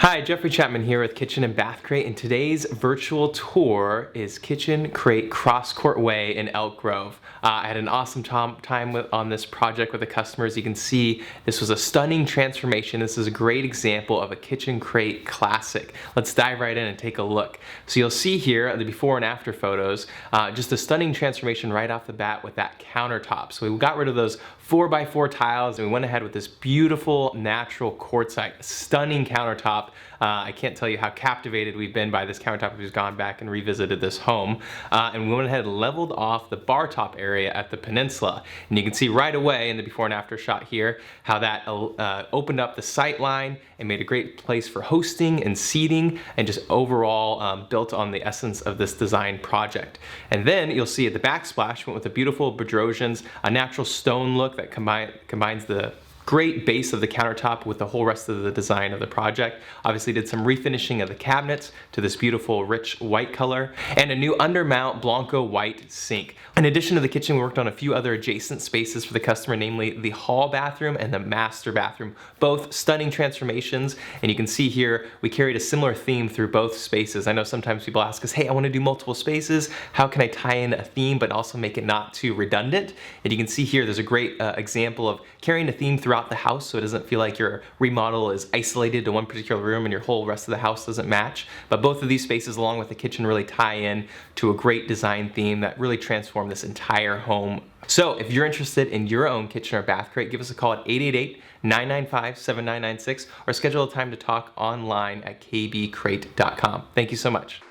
Hi, Jeffrey Chapman here with Kitchen and Bath Crate, and today's virtual tour is Kitchen Crate Crosscourt Way in Elk Grove. I had an awesome time on this project with the customers. You can see this was a stunning transformation. This is a great example of a Kitchen Crate classic. Let's dive right in and take a look. So you'll see here the before and after photos, just a stunning transformation right off the bat with that countertop. So we got rid of those 4x4 tiles and we went ahead with this beautiful natural quartzite, stunning countertop. I can't tell you how captivated we've been by this countertop. We've gone back and revisited this home. And we went ahead and leveled off the bar top area at the peninsula. And you can see right away in the before and after shot here how that opened up the sight line and made a great place for hosting and seating, and just overall built on the essence of this design project. And then you'll see at the backsplash went with the beautiful bedrosians, a natural stone look that combines the great base of the countertop with the whole rest of the design of the project. Obviously did some refinishing of the cabinets to this beautiful rich white color, and a new undermount Blanco white sink. In addition to the kitchen, we worked on a few other adjacent spaces for the customer, namely the hall bathroom and the master bathroom. Both stunning transformations, and you can see here we carried a similar theme through both spaces. I know sometimes people ask us, hey, I want to do multiple spaces. How can I tie in a theme but also make it not too redundant? And you can see here there's a great example of carrying a theme throughout the house, so it doesn't feel like your remodel is isolated to one particular room and your whole rest of the house doesn't match. But both of these spaces along with the kitchen really tie in to a great design theme that really transformed this entire home. So if you're interested in your own kitchen or bath crate, give us a call at 888-995-7996 or schedule a time to talk online at kbcrate.com. Thank you so much.